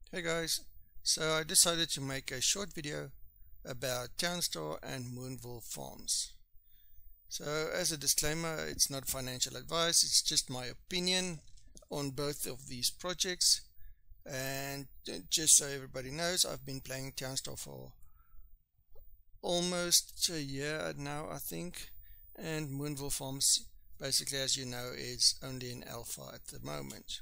Hey guys, so I decided to make a short video about Townstar and Moonville Farms. So as a disclaimer, it's not financial advice, it's just my opinion on both of these projects. And just so everybody knows, I've been playing Townstar for almost a year now, I think, and Moonville Farms, basically, as you know, is only in alpha at the moment.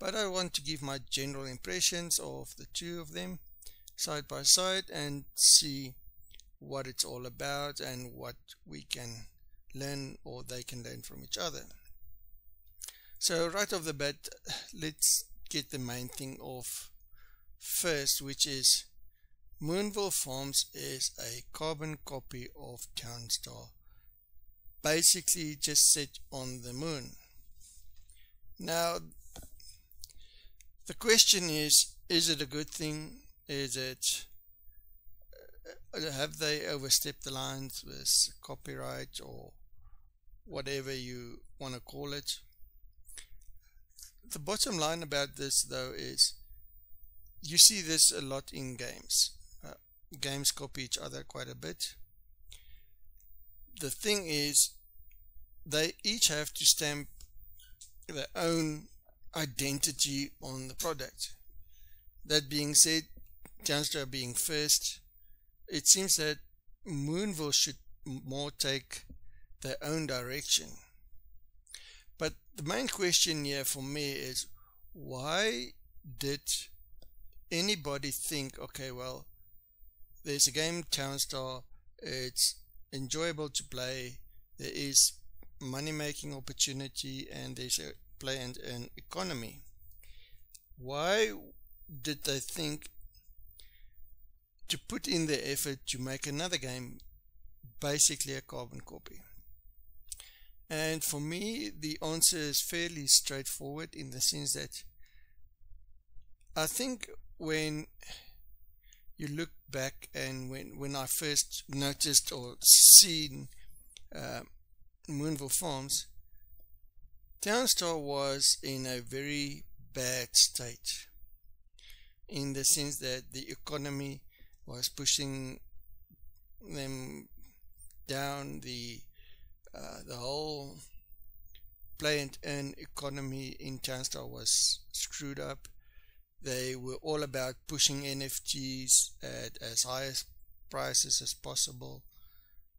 But I want to give my general impressions of the two of them side by side and see what it's all about and what we can learn or they can learn from each other. So right off the bat, let's get the main thing off first, which is Moonville Farms is a carbon copy of Townstar, basically just set on the moon. Now the question is it a good thing? Is it, have they overstepped the lines with copyright or whatever you want to call it? The bottom line about this though is you see this a lot in games. Games copy each other quite a bit. The thing is they each have to stamp their own identity on the product. That being said, Townstar being first, it seems that Moonville should more take their own direction. But the main question here for me is, why did anybody think, okay, well, there's a game Townstar, it's enjoyable to play, there is money making opportunity, and there's a play and earn economy. Why did they think to put in the effort to make another game basically a carbon copy? And for me the answer is fairly straightforward, in the sense that I think when you look back and when I first noticed or seen Moonville Farms, Townstar was in a very bad state, in the sense that the economy was pushing them down. The whole play and earn economy in Townstar was screwed up. They were all about pushing NFTs at as high prices as possible,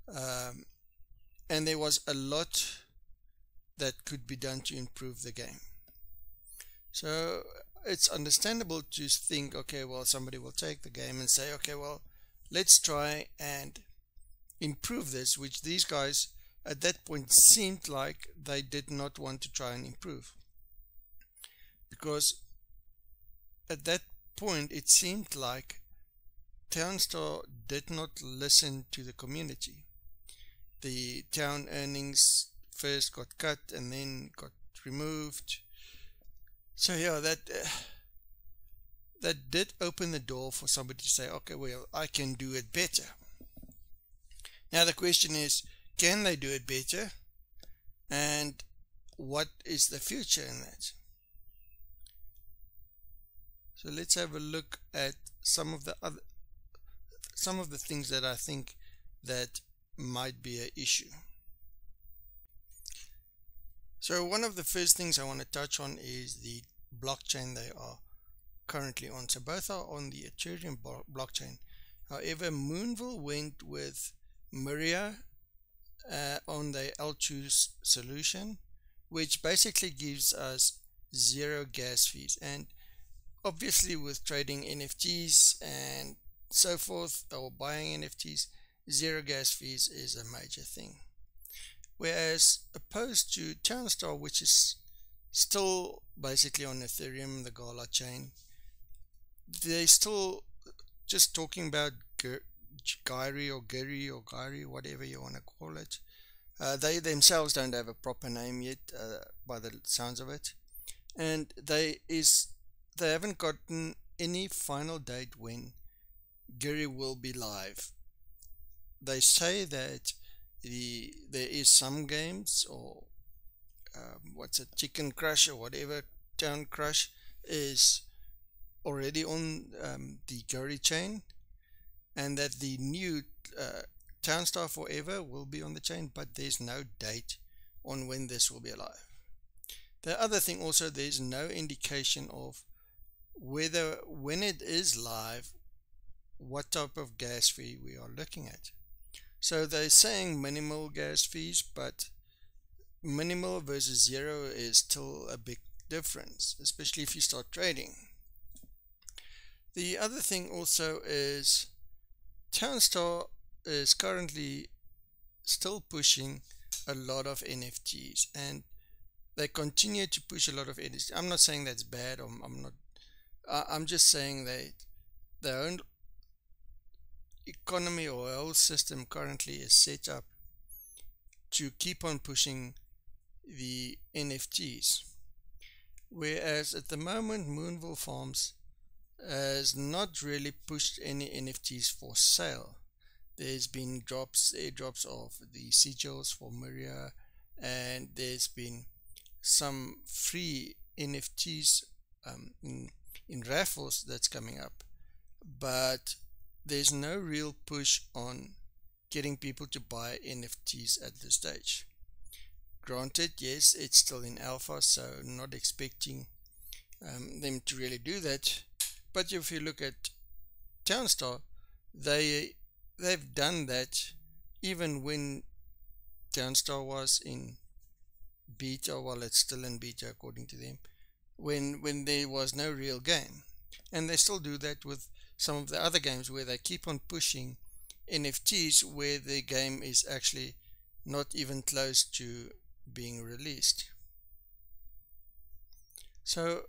and there was a lot that could be done to improve the game. So it's understandable to think, okay, well, somebody will take the game and say, okay, well, let's try and improve this, which these guys at that point seemed like they did not want to try and improve, because at that point it seemed like Townstar did not listen to the community. The town earnings first got cut and then got removed. So yeah, that did open the door for somebody to say, okay, well, I can do it better. Now the question is, can they do it better, and what is the future in that? So let's have a look at some of the things that I think that might be an issue. So one of the first things I want to touch on is the blockchain they are currently on. So both are on the Ethereum blockchain. However, Moonville went with Miria on the L2 solution, which basically gives us zero gas fees. And obviously with trading NFTs and so forth, or buying NFTs, zero gas fees is a major thing. Whereas opposed to Townstar, which is still basically on Ethereum, the Gala chain, they're still just talking about Gyri or Giri or Gyri, whatever you want to call it. They themselves don't have a proper name yet, by the sounds of it, and they haven't gotten any final date when Giri will be live. They say that there is some games, or what's a Chicken Crush or whatever, Town Crush is already on the Gory chain, and that the new Townstar Forever will be on the chain, but there's no date on when this will be alive. The other thing also, there's no indication of whether when it is live what type of gas fee we are looking at. So they're saying minimal gas fees, but minimal versus zero is still a big difference, especially if you start trading. The other thing also is Townstar is currently still pushing a lot of NFTs, and they continue to push a lot of NFTs. I'm not saying that's bad, or I'm just saying that their own economy or whole system currently is set up to keep on pushing the NFTs, whereas at the moment Moonville Farms has not really pushed any NFTs for sale. There's been airdrops of the sigils for Maria, and there's been some free NFTs in raffles that's coming up, but there's no real push on getting people to buy NFTs at this stage. Granted, yes, it's still in alpha, so not expecting them to really do that. But if you look at Townstar, they've done that even when Townstar was in beta. Well, it's still in beta according to them, when there was no real game. And they still do that with some of the other games where they keep on pushing NFTs where the game is actually not even close to being released. So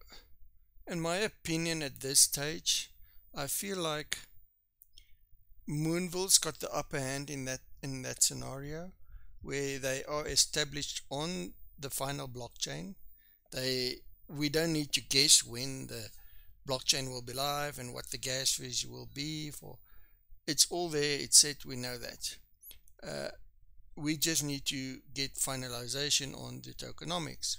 in my opinion, at this stage, I feel like Moonville's got the upper hand in that scenario, where they are established on the final blockchain. We don't need to guess when the blockchain will be live and what the gas fees will be for. It's all there, it's set, we know that. We just need to get finalization on the tokenomics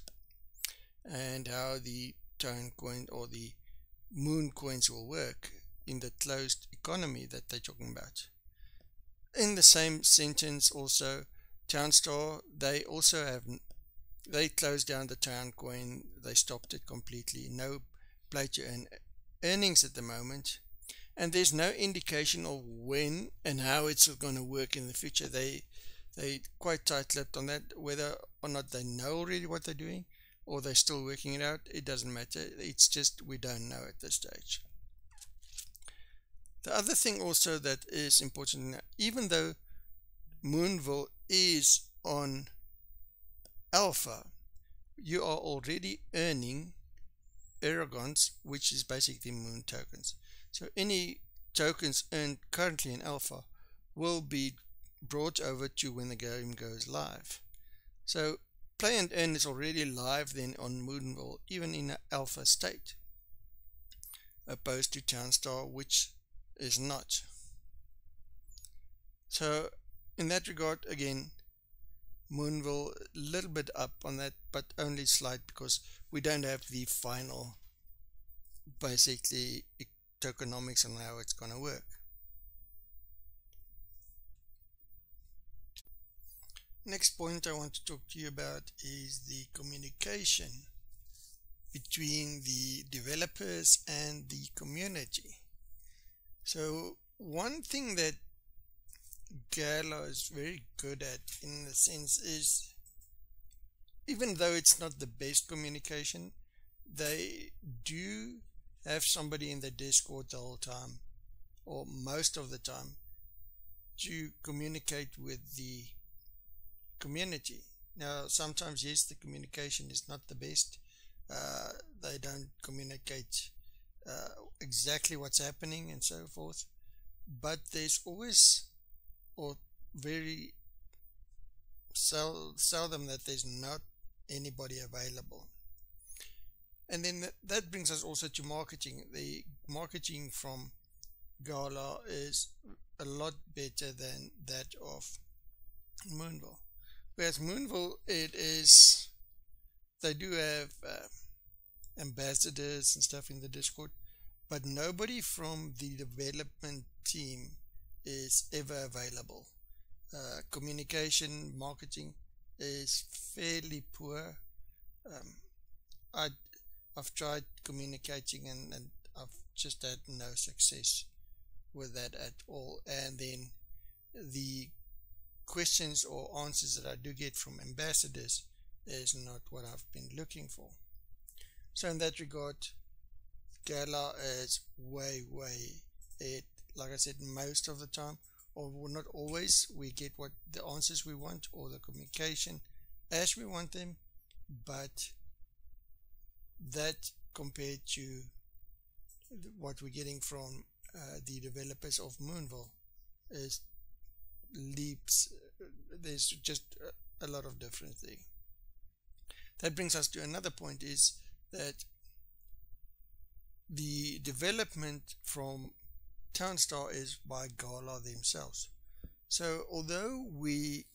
and how the TownCoin or the Moon coins will work in the closed economy that they're talking about. In the same sentence also, Townstar, they closed down the TownCoin. They stopped it completely. No play to earn earnings at the moment, and there's no indication of when and how it's going to work in the future. They quite tight-lipped on that. Whether or not they know already what they're doing or they're still working it out, it doesn't matter. It's just we don't know at this stage. The other thing also that is important, even though Moonville is on alpha, you are already earning Aragons, which is basically Moon tokens. So any tokens earned currently in alpha will be brought over to when the game goes live. So Play and Earn is already live then on Moonville, even in an alpha state, opposed to Townstar, which is not. So in that regard, again, Moonville a little bit up on that, but only slight, because we don't have the final basically tokenomics on how it's going to work. Next point I want to talk to you about is the communication between the developers and the community. So one thing that Gala is very good at, in the sense, is even though it's not the best communication, they do have somebody in the Discord the whole time, or most of the time, to communicate with the community. Now sometimes, yes, the communication is not the best. They don't communicate exactly what's happening and so forth, but there's always, or very seldom, that there's not anybody available. And then that brings us also to marketing. The marketing from Gala is a lot better than that of Moonville. Whereas Moonville, they do have ambassadors and stuff in the Discord, but nobody from the development team is ever available. Communication, marketing is fairly poor. I've tried communicating and I've just had no success with that at all. And then the questions or answers that I do get from ambassadors is not what I've been looking for. So in that regard, Gala is way ahead. Like I said, most of the time, or not always, we get what the answers we want or the communication as we want them, but that compared to what we're getting from the developers of Moonville is leaps. There's just a lot of difference there. That brings us to another point, is that the development from Townstar is by Gala themselves. So although we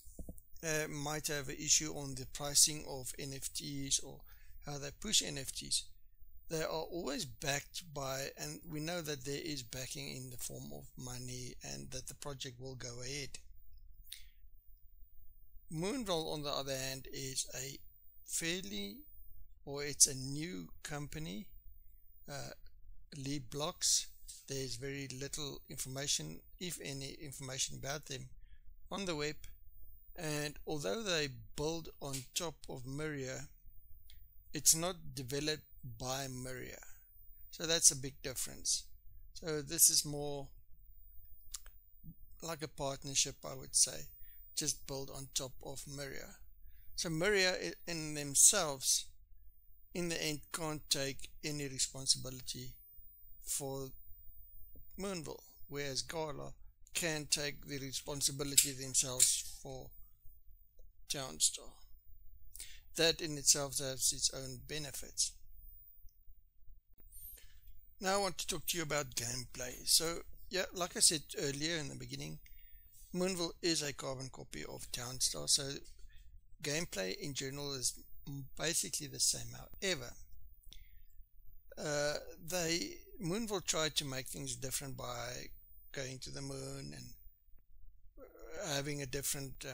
might have an issue on the pricing of NFTs or how they push NFTs, they are always backed by, and we know that there is backing in the form of money and that the project will go ahead. Moonville, on the other hand, is a it's a new company, lead blocks. There's very little information, if any information, about them on the web, and although they build on top of Myria, it's not developed by Myria, so that's a big difference. So this is more like a partnership, I would say, just built on top of Myria. So Myria in themselves, in the end, can't take any responsibility for Moonville, whereas Gala can take the responsibility themselves for Townstar. That in itself has its own benefits. Now I want to talk to you about gameplay. So yeah, like I said earlier in the beginning, Moonville is a carbon copy of Townstar, so gameplay in general is basically the same. However, Moonville tried to make things different by going to the moon and having a different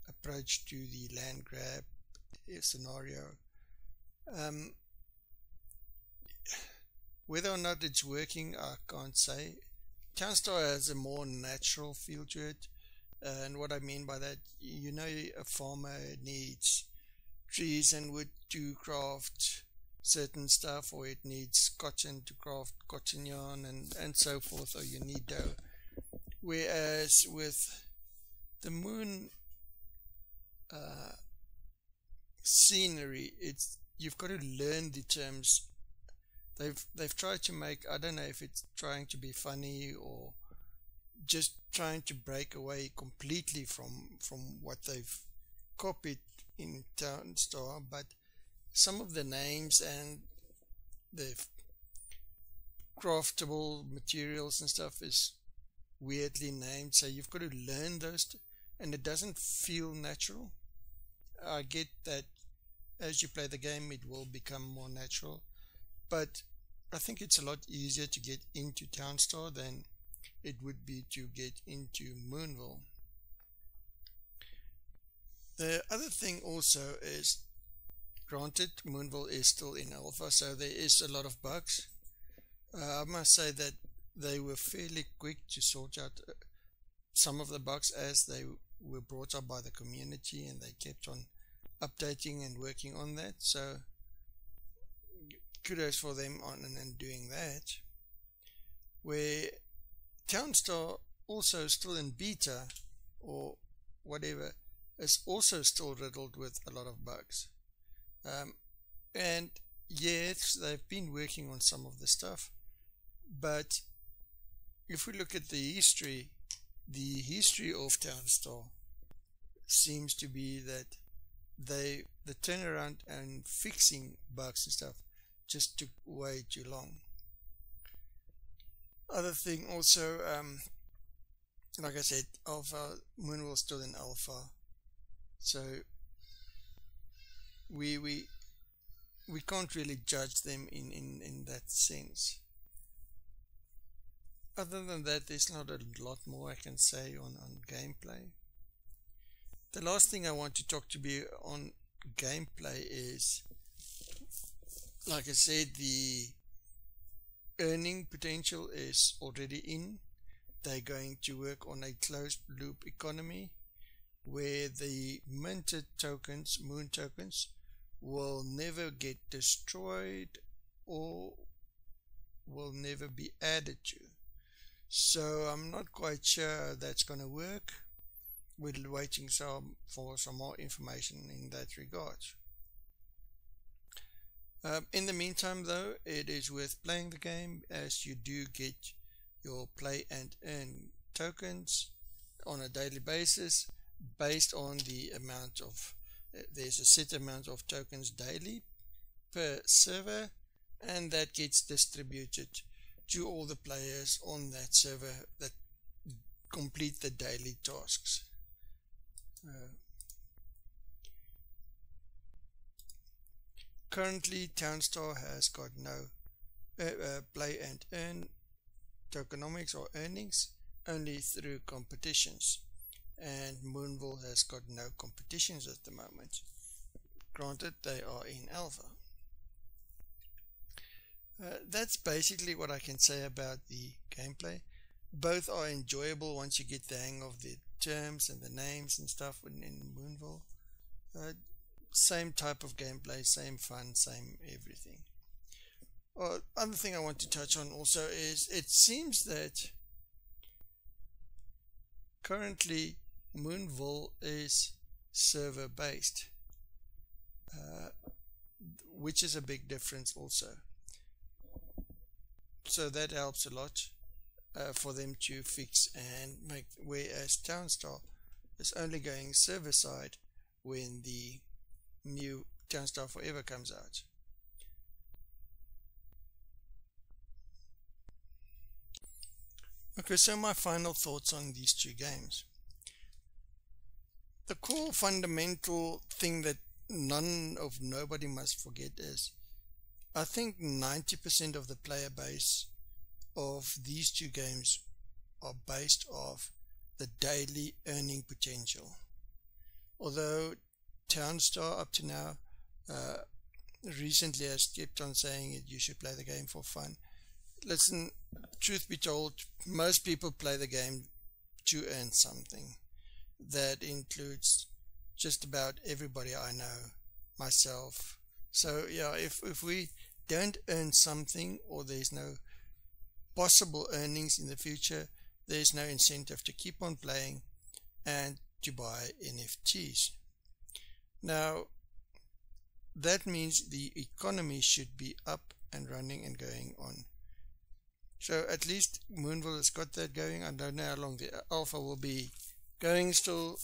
approach to the land grab scenario. Whether or not it's working, I can't say. Townstar has a more natural feel to it, and what I mean by that, you know, a farmer needs trees and wood to craft certain stuff, or it needs cotton to craft cotton yarn and so forth, or you need dough. Whereas with the moon scenery, you've got to learn the terms. They've tried to make, I don't know if it's trying to be funny or just trying to break away completely from what they've copied in Townstar, but some of the names and the craftable materials and stuff is weirdly named, so you've got to learn those, and it doesn't feel natural. I get that as you play the game it will become more natural, but I think it's a lot easier to get into Townstar than it would be to get into Moonville. The other thing also is, granted, Moonville is still in alpha, so there is a lot of bugs. I must say that they were fairly quick to sort out some of the bugs as they were brought up by the community, and they kept on updating and working on that, so kudos for them on and doing that. Where Townstar, also still in beta or whatever, is also still riddled with a lot of bugs. And yes, they've been working on some of the stuff, but if we look at the history of Townstar seems to be that the turnaround and fixing bugs and stuff just took way too long. Other thing also, like I said, alpha, Moonville still in alpha, so we can't really judge them in that sense. Other than that, there's not a lot more I can say on gameplay. The last thing I want to talk to you on gameplay is, like I said, the earning potential is already in. They're going to work on a closed loop economy where the minted tokens, moon tokens, will never get destroyed or will never be added to. So I'm not quite sure how that's going to work. We're waiting for some more information in that regard. In the meantime though, it is worth playing the game, as you do get your play and earn tokens on a daily basis based on the amount of, there's a set amount of tokens daily per server, and that gets distributed to all the players on that server that complete the daily tasks. Currently Townstar has got no play and earn tokenomics or earnings, only through competitions, and Moonville has got no competitions at the moment. Granted, they are in alpha. That's basically what I can say about the gameplay. Both are enjoyable once you get the hang of the terms and the names and stuff in Moonville. Same type of gameplay, same fun, same everything. Other thing I want to touch on also is, it seems that currently Moonville is server based, which is a big difference also. So that helps a lot for them to fix and make, whereas Townstar is only going server side when the new Townstar Forever comes out. Okay, so my final thoughts on these two games. The core fundamental thing that nobody must forget is, I think 90% of the player base of these two games are based off the daily earning potential. Although Townstar up to now recently has kept on saying it, you should play the game for fun. Listen, truth be told, most people play the game to earn something. That includes just about everybody I know, myself. So yeah, if we don't earn something, or there's no possible earnings in the future, there's no incentive to keep on playing and to buy NFTs. Now that means the economy should be up and running and going on. So at least Moonville has got that going. I don't know how long the alpha will be going still,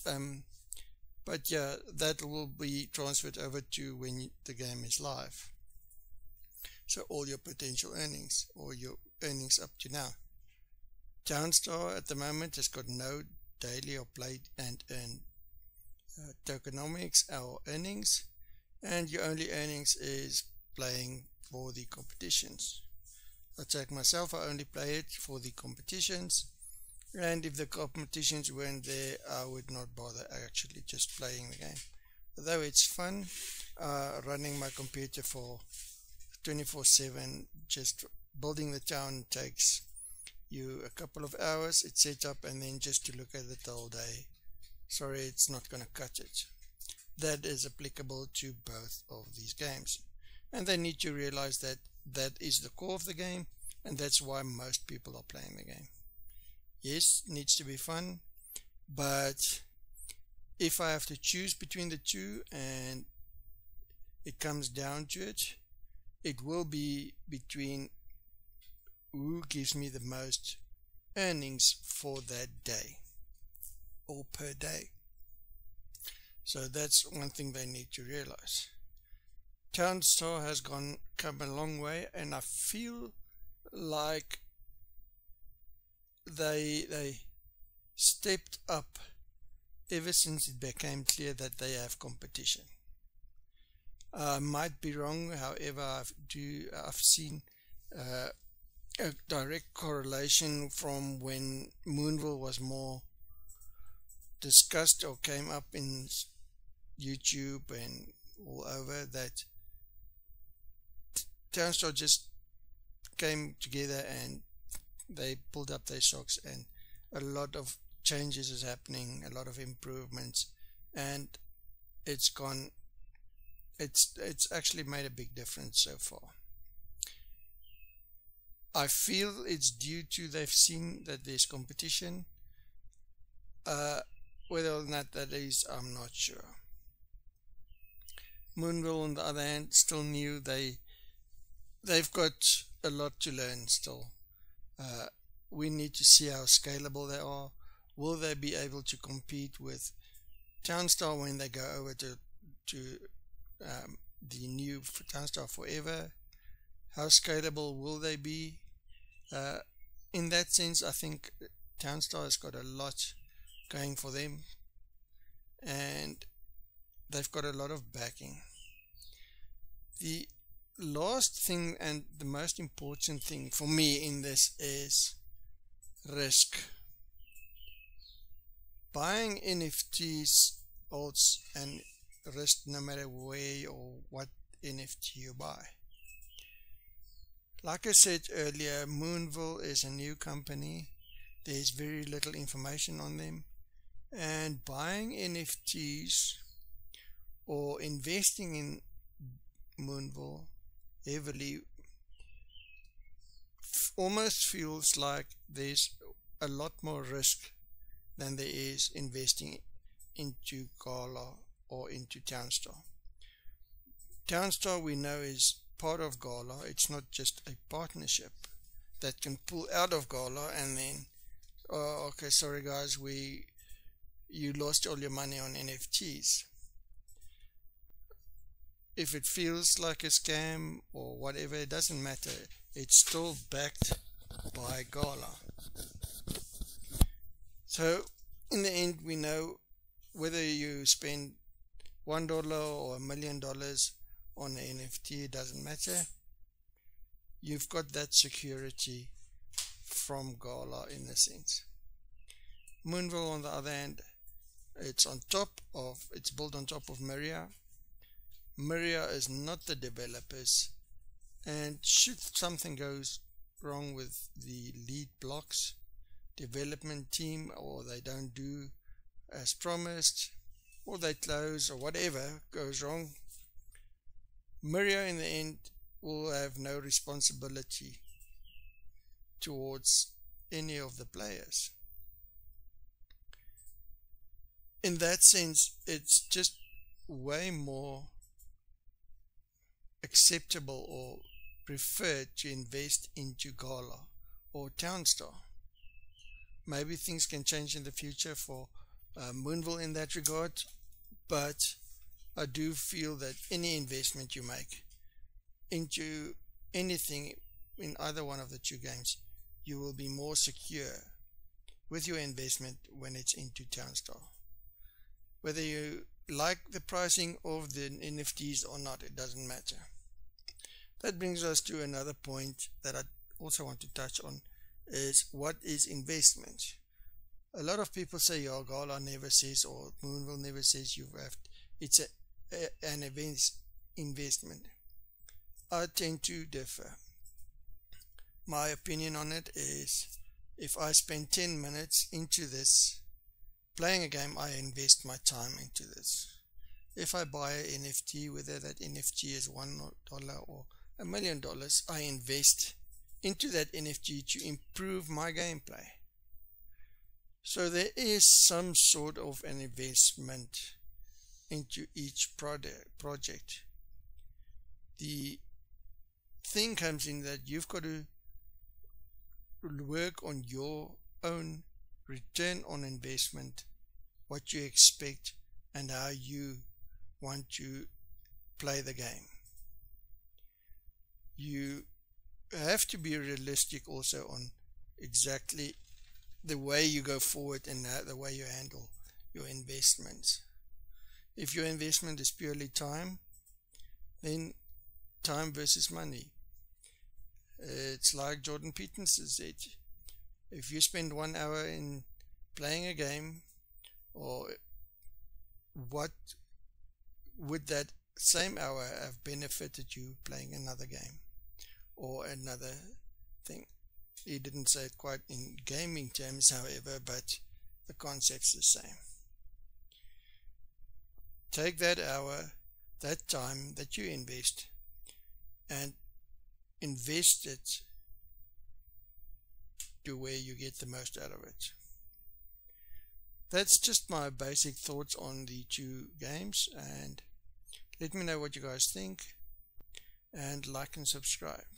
but yeah, that will be transferred over to when the game is live. So all your potential earnings, or your earnings up to now. Townstar at the moment has got no daily or play and earn tokenomics or earnings, and your only earnings is playing for the competitions. I take myself, I only play it for the competitions, and if the competitions weren't there, I would not bother actually just playing the game. Although it's fun, running my computer for 24/7, just building the town takes you a couple of hours. It's set up, and then just to look at it the whole day, sorry, it's not going to cut it. That is applicable to both of these games, and they need to realize that that is the core of the game, and that's why most people are playing the game. Yes, it needs to be fun, but if I have to choose between the two and it comes down to it, it will be between who gives me the most earnings for that day or per day. So that's one thing they need to realize. Townstar has come a long way, and I feel like they stepped up ever since it became clear that they have competition. I might be wrong, however, I've seen a a direct correlation from when Moonville was more discussed or came up in YouTube and all over, that Townstar just came together and they pulled up their socks, and a lot of changes is happening, a lot of improvements, and it's actually made a big difference so far. I feel it's due to they've seen that there's competition. Whether or not that is, I'm not sure. Moonville, on the other hand, still new. They've got a lot to learn still. We need to see how scalable they are. Will they be able to compete with Townstar when they go over to the new Townstar Forever? How scalable will they be? In that sense, I think Townstar has got a lot going for them, and they've got a lot of backing. The last thing and the most important thing for me in this is risk. Buying NFTs holds and risk no matter where or what NFT you buy. Like I said earlier, Moonville is a new company. There's very little information on them, and buying NFTs or investing in Moonville heavily almost feels like there's a lot more risk than there is investing into Gala or into Townstar. Townstar, we know, is part of Gala. It's not just a partnership that can pull out of Gala and then, oh, okay, sorry guys, you lost all your money on NFTs. If it feels like a scam or whatever, it doesn't matter. It's still backed by Gala. So in the end, we know whether you spend $1 or $1 million on an NFT, it doesn't matter. You've got that security from Gala in a sense. Moonville, on the other hand, it's built on top of Myria. Myria is not the developers, and should something goes wrong with the lead blocks development team, or they don't do as promised, or they close, or whatever goes wrong, Myria in the end will have no responsibility towards any of the players. In that sense, it's just way more acceptable or preferred to invest into Gala or Townstar. Maybe things can change in the future for Moonville in that regard, but I do feel that any investment you make into anything in either one of the two games, you will be more secure with your investment when it's into Townstar. Whether you like the pricing of the NFTs or not, it doesn't matter. That brings us to another point that I also want to touch on, is what is investment. A lot of people say, yeah, Gala never says, or Moonville never says it's an investment. I tend to differ. My opinion on it is, if I spend 10 minutes into this playing a game, I invest my time into this. If I buy an NFT, whether that NFT is $1 or $1 million, I invest into that NFT to improve my gameplay. So there is some sort of an investment into each project. The thing comes in that you've got to work on your own return on investment, what you expect and how you want to play the game. You have to be realistic also on exactly the way you go forward and the way you handle your investments. If your investment is purely time, then time versus money. It's like Jordan Peterson said, if you spend 1 hour in playing a game, or what would that same hour have benefited you playing another game or another thing? He didn't say it quite in gaming terms, however, but the concept's the same. Take that hour, that time that you invest, and invest it to where you get the most out of it. That's just my basic thoughts on the two games, and let me know what you guys think, and like and subscribe.